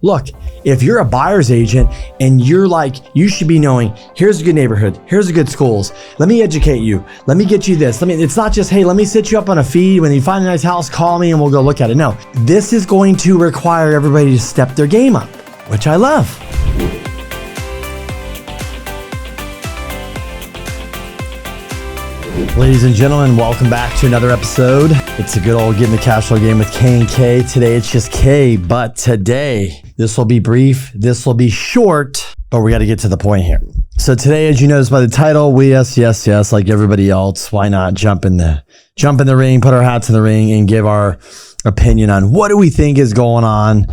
Look, if you're a buyer's agent and you're like, you should be knowing, here's a good neighborhood, here's a good schools, let me educate you, let me get you this. It's not just, hey, let me sit you up on a feed. When you find a nice house, call me and we'll go look at it. No, this is going to require everybody to step their game up, which I love. Ladies and gentlemen, welcome back to another episode. It's a good old Getting the Cashflow Game with K and K. Today it's just K, but today this will be brief, this will be short, but we got to get to the point here. So today, as you notice by the title, we yes, like everybody else, why not jump in the ring, put our hats in the ring, and give our opinion on what do we think is going on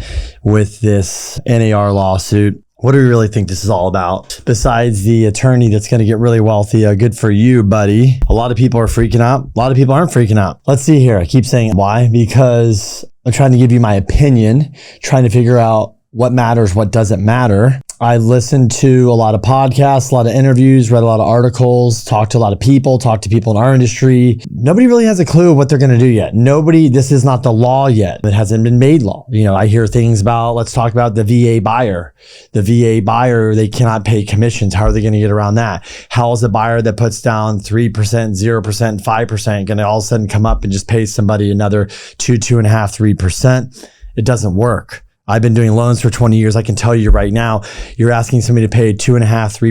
with this NAR lawsuit. What do we really think this is all about? Besides the attorney that's going to get really wealthy, good for you, buddy. A lot of people are freaking out. A lot of people aren't freaking out. Let's see here. I keep saying why, because I'm trying to give you my opinion, trying to figure out what matters, what doesn't matter. I listened to a lot of podcasts, a lot of interviews, read a lot of articles, talked to a lot of people, talked to people in our industry. Nobody really has a clue what they're going to do yet. This is not the law yet. It hasn't been made law. I hear things about, let's talk about the VA buyer. The VA buyer, they cannot pay commissions. How are they going to get around that? How is a buyer that puts down 3%, 0%, 5% going to all of a sudden come up and just pay somebody another 2.5%, 3%? It doesn't work. I've been doing loans for 20 years. I can tell you right now, you're asking somebody to pay 2.5%,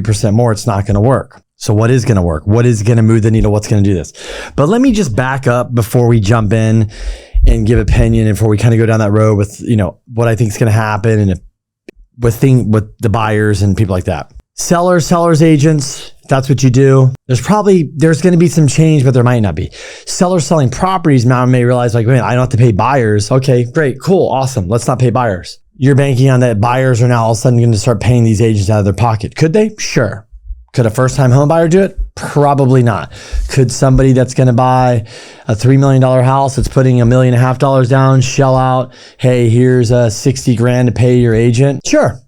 3% more. It's not going to work. So what is going to work? What is going to move the needle? What's going to do this? But let me just back up before we jump in and give opinion and before we kind of go down that road with, what I think is going to happen and with the buyers and people like that. Sellers, agents, if that's what you do, there's going to be some change, but there might not be. Sellers selling properties now may realize like, wait, I don't have to pay buyers. Okay, great, cool, awesome. Let's not pay buyers. You're banking on that buyers are now all of a sudden going to start paying these agents out of their pocket. Could they? Sure. Could a first-time home buyer do it? Probably not. Could somebody that's going to buy a $3 million house that's putting $1.5 million down, shell out, hey, here's $60,000 to pay your agent? Sure.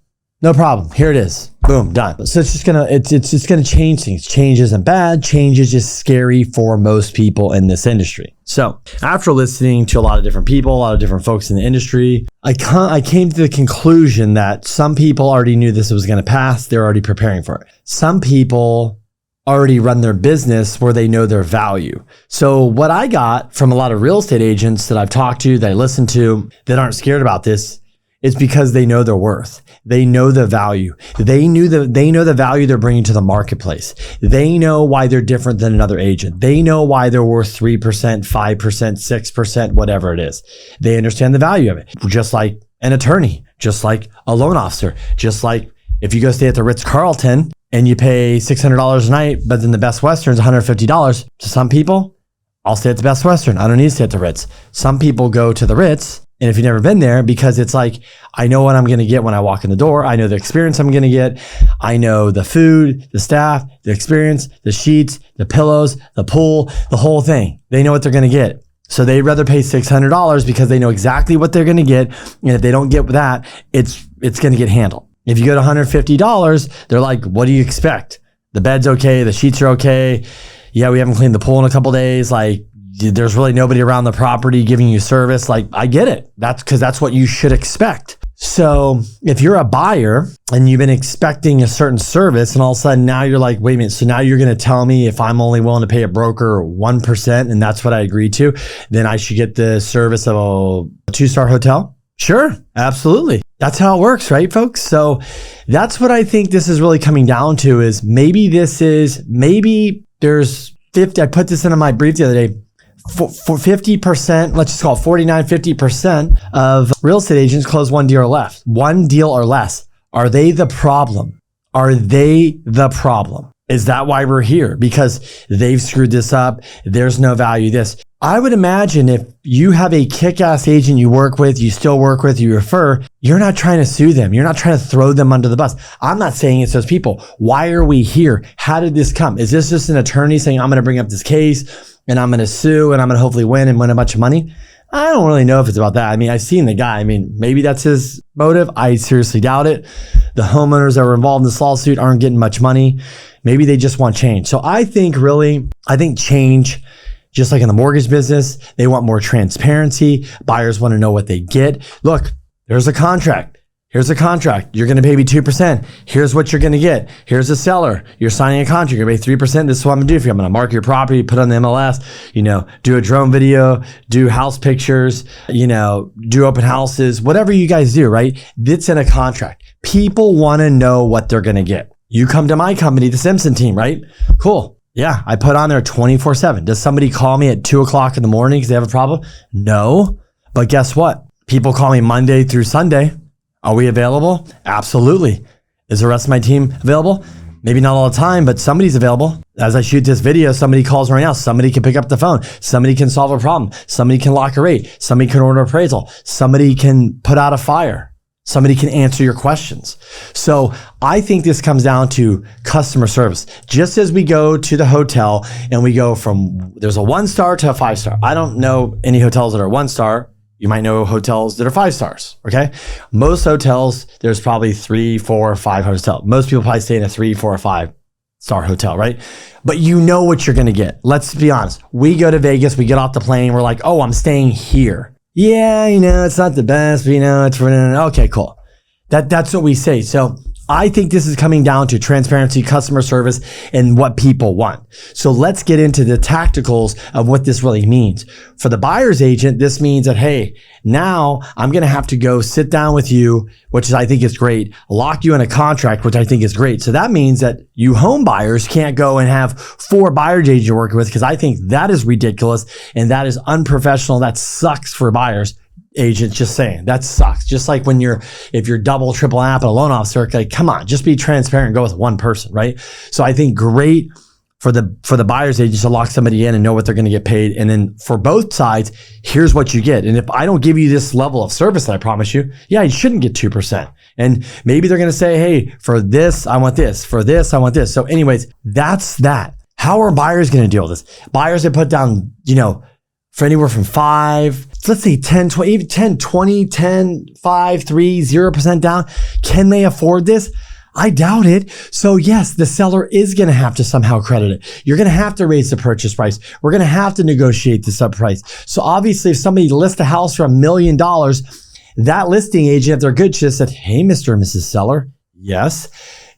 No problem. Here it is. Boom, done. So it's just gonna change things. Change isn't bad. Change is just scary for most people in this industry. So after listening to a lot of different people, a lot of different folks in the industry, I came to the conclusion that some people already knew this was going to pass. They're already preparing for it. Some people already run their business where they know their value. So what I got from a lot of real estate agents that I've talked to, that I listen to, that aren't scared about this, it's because they know their worth. They know the value. They know the value they're bringing to the marketplace. They know why they're different than another agent. They know why they're worth 3%, 5%, 6%, whatever it is. They understand the value of it. Just like an attorney, just like a loan officer, just like if you go stay at the Ritz-Carlton and you pay $600 a night, but then the Best Western's $150. To some people, I'll stay at the Best Western. I don't need to stay at the Ritz. Some people go to the Ritz, and if you've never been there, because it's like, I know what I'm going to get when I walk in the door. I know the experience I'm going to get. I know the food, the staff, the experience, the sheets, the pillows, the pool, the whole thing. They know what they're going to get. So they'd rather pay $600 because they know exactly what they're going to get. And if they don't get that, it's going to get handled. If you go to $150, they're like, what do you expect? The bed's okay. The sheets are okay. Yeah, we haven't cleaned the pool in a couple days. Like, there's really nobody around the property giving you service. Like, I get it. That's because that's what you should expect. So if you're a buyer and you've been expecting a certain service and all of a sudden now you're like, wait a minute. So now you're going to tell me if I'm only willing to pay a broker 1% and that's what I agreed to, then I should get the service of a 2-star hotel? Sure. Absolutely. That's how it works, right, folks? So that's what I think this is really coming down to is maybe there's 50. I put this into my brief the other day. For 50%, let's just call it 49, 50% of real estate agents close one deal or less. Are they the problem? Are they the problem? Is that why we're here? Because they've screwed this up. There's no value this. I would imagine if you have a kick-ass agent you work with, you still work with, you refer, you're not trying to sue them. You're not trying to throw them under the bus. I'm not saying it's those people. Why are we here? How did this come? Is this just an attorney saying, I'm going to bring up this case and I'm going to sue and I'm going to hopefully win and win a bunch of money? I don't really know if it's about that. I mean, I've seen the guy. I mean, maybe that's his motive. I seriously doubt it. The homeowners that were involved in this lawsuit aren't getting much money. Maybe they just want change. So I think change, just like in the mortgage business, they want more transparency. Buyers want to know what they get. Look, there's a contract. Here's a contract. You're going to pay me 2%. Here's what you're going to get. Here's a seller. You're signing a contract. You're going to pay 3%. This is what I'm going to do for you. I'm going to mark your property, put it on the MLS, do a drone video, do house pictures, do open houses, whatever you guys do, right? It's in a contract. People want to know what they're going to get. You come to my company, the Simpson team, right? Cool. Yeah, I put on there 24/7. Does somebody call me at 2:00 in the morning because they have a problem? No. But guess what? People call me Monday through Sunday. Are we available? Absolutely. Is the rest of my team available? Maybe not all the time, but somebody's available. As I shoot this video, somebody calls right now. Somebody can pick up the phone. Somebody can solve a problem. Somebody can lock a rate. Somebody can order appraisal. Somebody can put out a fire. Somebody can answer your questions. So I think this comes down to customer service. Just as we go to the hotel and we go from, there's a 1-star to a 5-star. I don't know any hotels that are 1-star. You might know hotels that are 5 stars, okay? Most hotels, there's probably 3, 4, 5 hotels. Most people probably stay in a 3, 4, or 5-star hotel, right? But you know what you're gonna get. Let's be honest. We go to Vegas, we get off the plane, we're like, oh, I'm staying here. Yeah, it's not the best, but it's for, okay, cool. That's what we say. So I think this is coming down to transparency, customer service, and what people want. So let's get into the tacticals of what this really means. For the buyer's agent, this means that, hey, now I'm going to have to go sit down with you, which I think is great, lock you in a contract, which I think is great. So that means that you home buyers can't go and have 4 buyer's agents you're working with, because I think that is ridiculous and that is unprofessional. That sucks for buyers. Agents, just saying, that sucks. Just like if you're double, triple app and a loan officer, like, come on, just be transparent and go with one person, right? So I think great for the buyer's agents to lock somebody in and know what they're going to get paid. And then for both sides, here's what you get. And if I don't give you this level of service that I promise you, yeah, you shouldn't get 2%. And maybe they're going to say, hey, for this, I want this. For this, I want this. So anyways, that's that. How are buyers going to deal with this? Buyers that put down, for anywhere from 5, let's say 10, 20, even 10, 20, 10, 5, 3, 0% down. Can they afford this? I doubt it. So yes, the seller is going to have to somehow credit it. You're going to have to raise the purchase price. We're going to have to negotiate the sub price. So obviously if somebody lists a house for $1 million, that listing agent, if they're good, just said, hey, Mr. and Mrs. Seller, yes,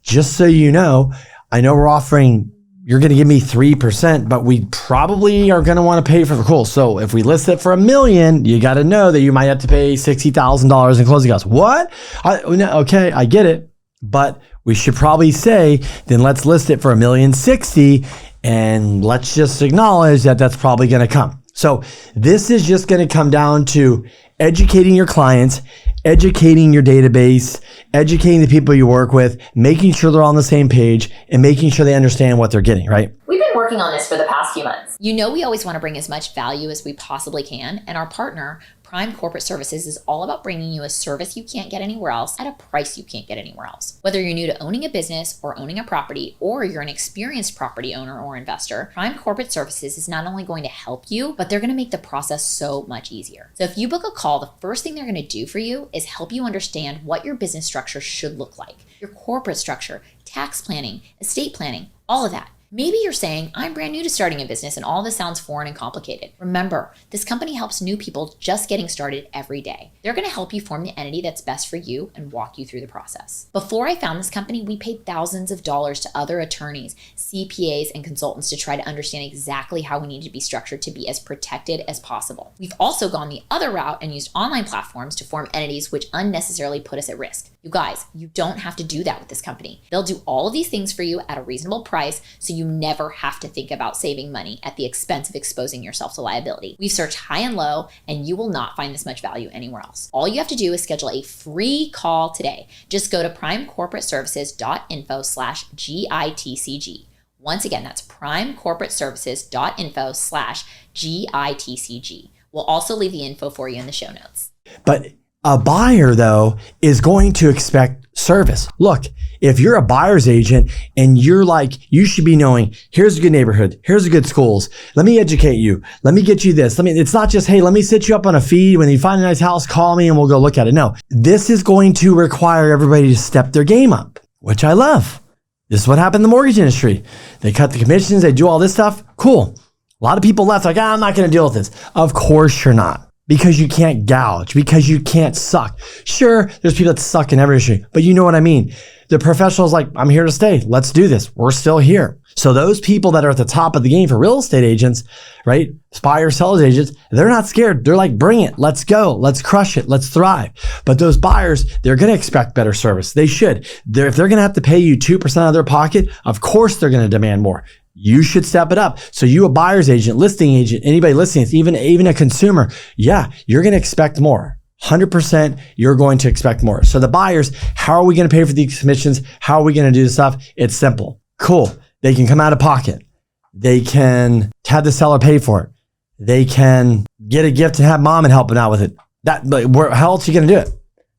just so you know, I know we're offering, you're going to give me 3%, but we probably are going to want to pay for the cool. So if we list it for $1 million, you got to know that you might have to pay $60,000 in closing costs. What? Okay, I get it. But we should probably say, then let's list it for $1,060,000 and let's just acknowledge that that's probably going to come. So this is just going to come down to educating your clients, educating your database, educating the people you work with, making sure they're all on the same page, and making sure they understand what they're getting, right? We've been working on this for the past few months. We always want to bring as much value as we possibly can, and our partner, Prime Corporate Services, is all about bringing you a service you can't get anywhere else at a price you can't get anywhere else. Whether you're new to owning a business or owning a property, or you're an experienced property owner or investor, Prime Corporate Services is not only going to help you, but they're going to make the process so much easier. So if you book a call, the first thing they're going to do for you is help you understand what your business structure should look like, your corporate structure, tax planning, estate planning, all of that. Maybe you're saying, I'm brand new to starting a business and all this sounds foreign and complicated. Remember, this company helps new people just getting started every day. They're going to help you form the entity that's best for you and walk you through the process. Before I found this company, we paid thousands of dollars to other attorneys, CPAs, and consultants to try to understand exactly how we need to be structured to be as protected as possible. We've also gone the other route and used online platforms to form entities which unnecessarily put us at risk. You guys, you don't have to do that with this company. They'll do all of these things for you at a reasonable price, so you never have to think about saving money at the expense of exposing yourself to liability. We've searched high and low, and you will not find this much value anywhere else. All you have to do is schedule a free call today. Just go to primecorporateservices.info/GITCG. Once again, that's primecorporateservices.info/GITCG. We'll also leave the info for you in the show notes. But a buyer, though, is going to expect service. Look, if you're a buyer's agent and you're like, you should be knowing, here's a good neighborhood, here's a good schools, let me educate you, let me get you this. It's not just, hey, let me sit you up on a feed. When you find a nice house, call me and we'll go look at it. No, this is going to require everybody to step their game up, which I love. This is what happened in the mortgage industry. They cut the commissions, they do all this stuff. Cool. A lot of people left like, I'm not going to deal with this. Of course you're not. because you can't gouge, because you can't suck. Sure, there's people that suck in every industry, but you know what I mean. The professional is like, I'm here to stay. Let's do this. We're still here. So those people that are at the top of the game for real estate agents, right? Buyer, sellers agents, they're not scared. They're like, bring it. Let's go. Let's crush it. Let's thrive. But those buyers, they're going to expect better service. They should. If they're going to have to pay you 2% out of their pocket, of course they're going to demand more. You should step it up. So you, a buyer's agent, listing agent, anybody listening, even a consumer, yeah, you're going to expect more. 100%, you're going to expect more. So the buyers, how are we going to pay for these commissions? How are we going to do this stuff? It's simple. Cool. They can come out of pocket. They can have the seller pay for it. They can get a gift and have mom and helping out with it. How else are you going to do it?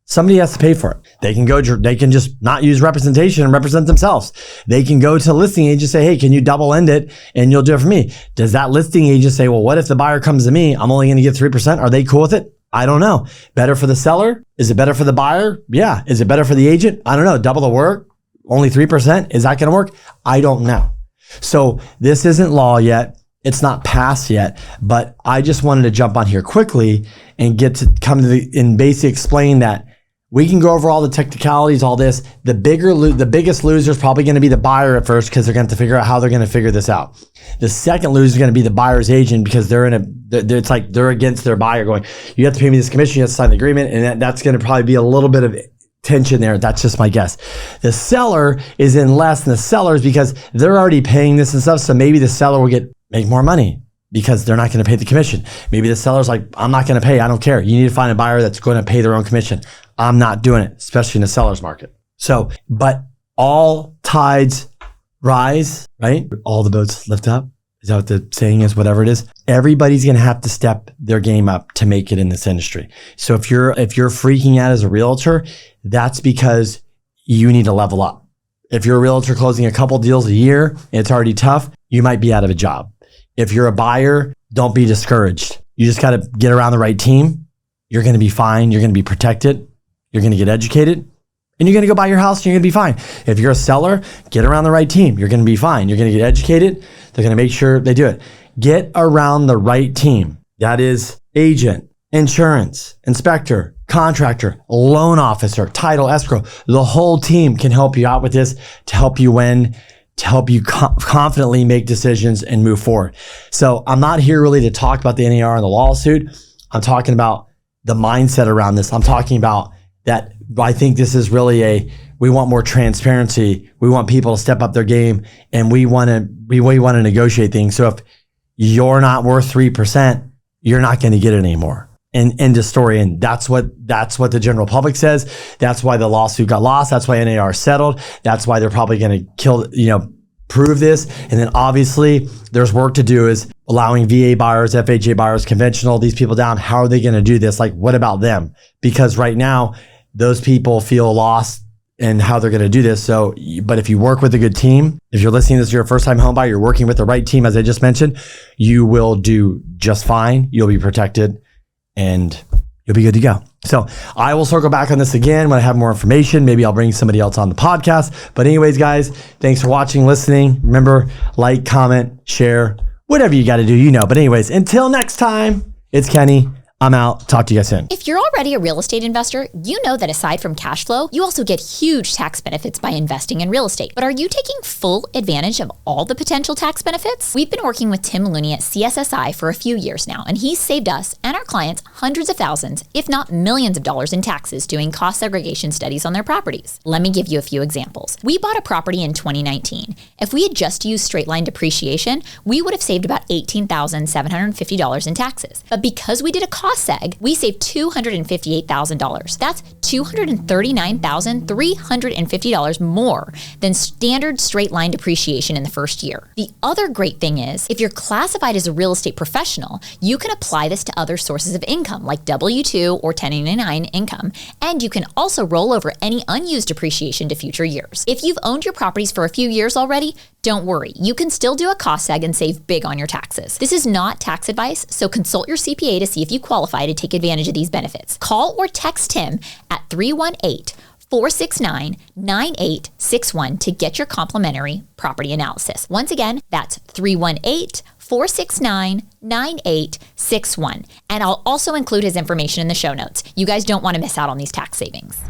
Somebody has to pay for it. They can just not use representation and represent themselves. They can go to a listing agent and say, hey, can you double end it and you'll do it for me? Does that listing agent say, well, what if the buyer comes to me? I'm only going to get 3%. Are they cool with it? I don't know. Better for the seller? Is it better for the buyer? Yeah. Is it better for the agent? I don't know. Double the work? Only 3%? Is that going to work? I don't know. So this isn't law yet. It's not passed yet, but I just wanted to jump on here quickly and get to come to and basically explain that we can go over all the technicalities, all this. The biggest loser is probably going to be the buyer at first because they're going to have to figure out how they're going to figure this out. The second loser is going to be the buyer's agent because it's like they're against their buyer going, you have to pay me this commission, you have to sign the agreement, and that's going to probably be a little bit of tension there. That's just my guess. The seller is in less than the sellers because they're already paying this and stuff. So maybe the seller will make more money because they're not going to pay the commission. Maybe the seller's like, I'm not going to pay. I don't care. You need to find a buyer that's going to pay their own commission. I'm not doing it, especially in the seller's market. So, but all tides rise, right? All the boats lift up. Is that what the saying is? Whatever it is. Everybody's going to have to step their game up to make it in this industry. So if you're freaking out as a realtor, that's because you need to level up. If you're a realtor closing a couple deals a year and it's already tough, you might be out of a job. If you're a buyer, don't be discouraged. You just got to get around the right team. You're going to be fine. You're going to be protected. You're going to get educated and you're going to go buy your house and you're going to be fine. If you're a seller, get around the right team. You're going to be fine. You're going to get educated. They're going to make sure they do it. Get around the right team. That is agent, insurance, inspector, contractor, loan officer, title, escrow. The whole team can help you out with this to help you win, to help you confidently make decisions and move forward. So I'm not here really to talk about the NAR and the lawsuit. I'm talking about the mindset around this. I'm talking about that I think this is really we want more transparency. We want people to step up their game and we want to negotiate things. So if you're not worth 3%, you're not going to get it anymore. And end of story. And that's what the general public says. That's why the lawsuit got lost. That's why NAR settled. That's why they're probably going to prove this. And then obviously there's work to do is allowing VA buyers, FHA buyers, conventional, these people down. How are they going to do this? Like, what about them? Because right now those people feel lost in how they're going to do this. So, but if you work with a good team, if you're listening to this, you're a first time home buyer, you're working with the right team, as I just mentioned, you will do just fine. You'll be protected and you'll be good to go. So I will circle back on this again when I have more information. Maybe I'll bring somebody else on the podcast. But anyways, guys, thanks for watching, listening. Remember, like, comment, share, whatever you got to do, But anyways, until next time, it's Kenny. I'm out. Talk to you guys soon. If you're already a real estate investor, you know that aside from cash flow, you also get huge tax benefits by investing in real estate. But are you taking full advantage of all the potential tax benefits? We've been working with Tim Looney at CSSI for a few years now, and he's saved us and our clients hundreds of thousands, if not millions of dollars in taxes doing cost segregation studies on their properties. Let me give you a few examples. We bought a property in 2019. If we had just used straight line depreciation, we would have saved about $18,750 in taxes. But because we did a cost seg, we saved $258,000. That's $239,350 more than standard straight line depreciation in the first year. The other great thing is, if you're classified as a real estate professional, you can apply this to other sources of income like W-2 or 1099 income, and you can also roll over any unused depreciation to future years. If you've owned your properties for a few years already, don't worry, you can still do a cost seg and save big on your taxes. This is not tax advice, so consult your CPA to see if you qualify to take advantage of these benefits. Call or text Tim at 318 318-469-9861 to get your complimentary property analysis. Once again, that's 318-469-9861. And I'll also include his information in the show notes. You guys don't want to miss out on these tax savings.